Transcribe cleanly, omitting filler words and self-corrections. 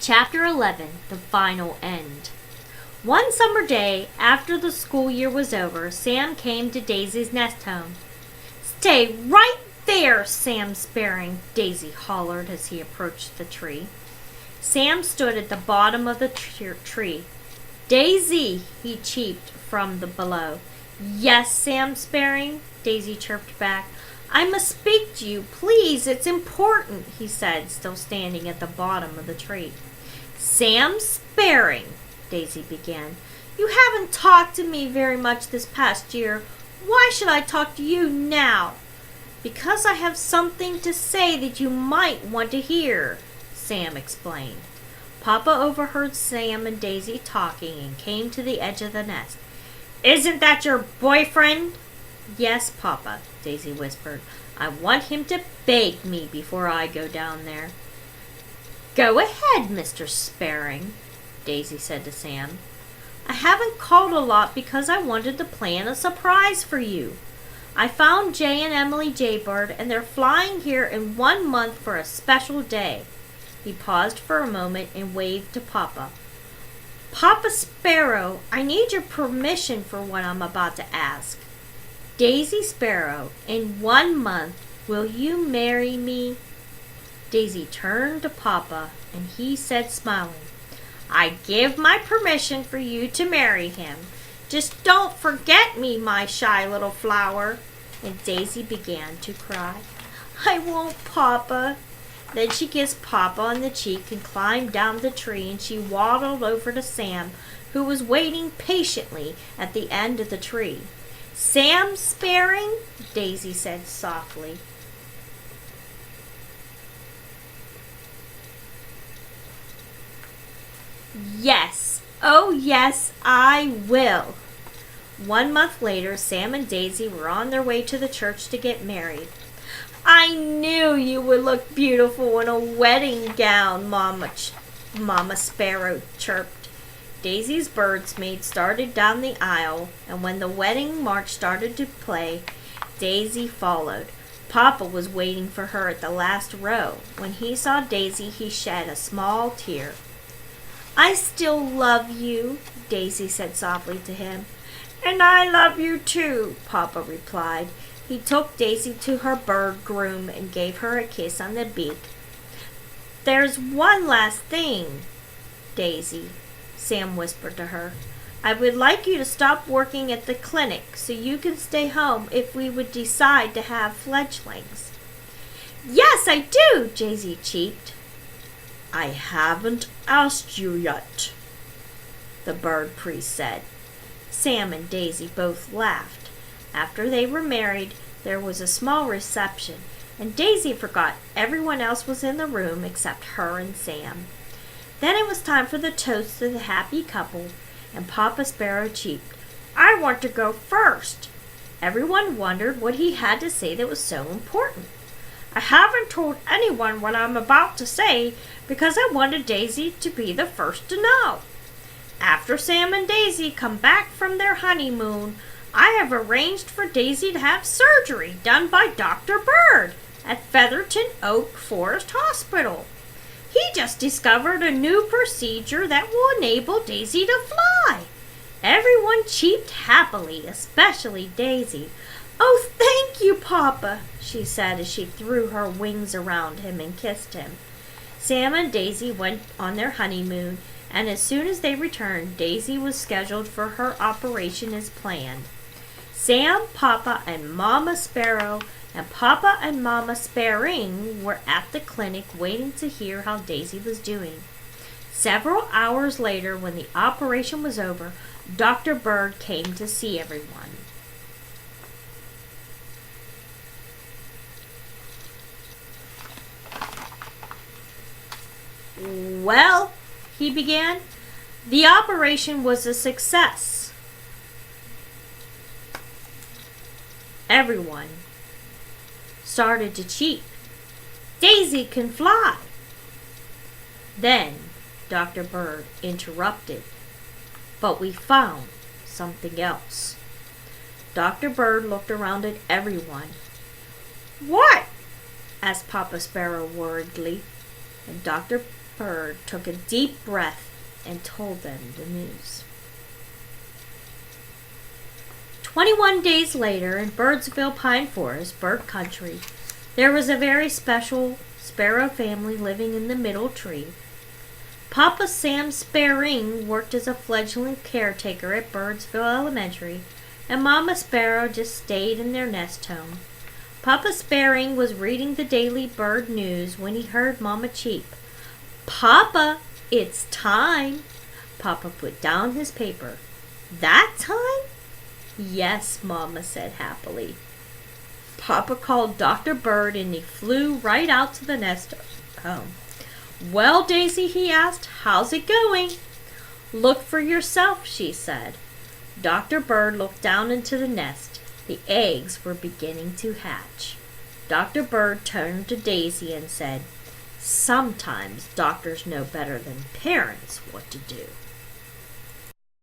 Chapter 11, The Final End. One summer day, after the school year was over, Sam came to Daisy's nest home. "Stay right there, Sam Sparring," Daisy hollered as he approached the tree. Sam stood at the bottom of the tree. "Daisy," he cheeped from the below. "Yes, Sam Sparring," Daisy chirped back. "I must speak to you. Please, it's important," he said, still standing at the bottom of the tree. "Sam Sparring," Daisy began, "you haven't talked to me very much this past year. Why should I talk to you now?" "Because I have something to say that you might want to hear," Sam explained. Papa overheard Sam and Daisy talking and came to the edge of the nest. "Isn't that your boyfriend?" "Yes, Papa," Daisy whispered. "I want him to beg me before I go down there." "Go ahead, Mr. Sparring," Daisy said to Sam. "I haven't called a lot because I wanted to plan a surprise for you. I found Jay and Emily Jaybird, and they're flying here in 1 month for a special day." He paused for a moment and waved to Papa. "Papa Sparrow, I need your permission for what I'm about to ask. Daisy Sparrow, in 1 month, will you marry me?" Daisy turned to Papa, and he said, smiling, "I give my permission for you to marry him. Just don't forget me, my shy little flower." And Daisy began to cry. "I won't, Papa." Then she kissed Papa on the cheek and climbed down the tree, and she waddled over to Sam, who was waiting patiently at the end of the tree. "Sam Sparring," Daisy said softly. "Yes, oh yes, I will." 1 month later, Sam and Daisy were on their way to the church to get married. "I knew you would look beautiful in a wedding gown," Mama Sparrow chirped. Daisy's birdsmaid started down the aisle, and when the wedding march started to play, Daisy followed. Papa was waiting for her at the last row. When he saw Daisy, he shed a small tear. "I still love you," Daisy said softly to him. "And I love you too," Papa replied. He took Daisy to her bird groom and gave her a kiss on the beak. "There's one last thing, Daisy," Sam whispered to her. "I would like you to stop working at the clinic so you can stay home if we would decide to have fledglings." "Yes, I do," Daisy cheeped. "I haven't asked you yet," the bird priest said. Sam and Daisy both laughed. After they were married, there was a small reception, and Daisy forgot everyone else was in the room except her and Sam. Then it was time for the toast to the happy couple, and Papa Sparrow cheeped, "I want to go first." Everyone wondered what he had to say that was so important. "I haven't told anyone what I'm about to say because I wanted Daisy to be the first to know. After Sam and Daisy come back from their honeymoon, I have arranged for Daisy to have surgery done by Dr. Bird at Featherton Oak Forest Hospital. He just discovered a new procedure that will enable Daisy to fly." Everyone cheeped happily, especially Daisy. "Oh, thank you, Papa," she said as she threw her wings around him and kissed him. Sam and Daisy went on their honeymoon, and as soon as they returned, Daisy was scheduled for her operation as planned. Sam, Papa, and Mama Sparrow and Papa and Mama Sparring were at the clinic waiting to hear how Daisy was doing. Several hours later, when the operation was over, Dr. Bird came to see everyone. "Well," he began, "the operation was a success." Everyone started to cheep. "Daisy can fly." Then Dr. Bird interrupted. "But we found something else." Dr. Bird looked around at everyone. "What?" asked Papa Sparrow worriedly, and Dr. Bird took a deep breath and told them the news. 21 days later, in Birdsville Pine Forest, bird country, there was a very special sparrow family living in the middle tree. Papa Sam Sparring worked as a fledgling caretaker at Birdsville Elementary, and Mama Sparrow just stayed in their nest home. Papa Sparring was reading the daily bird news when he heard Mama cheep. "Papa, it's time." Papa put down his paper. "That time?" "Yes," Mama said happily. Papa called Dr. Bird and he flew right out to the nest home. "Well, Daisy," he asked, "how's it going?" "Look for yourself," she said. Dr. Bird looked down into the nest. The eggs were beginning to hatch. Dr. Bird turned to Daisy and said, "Sometimes doctors know better than parents what to do."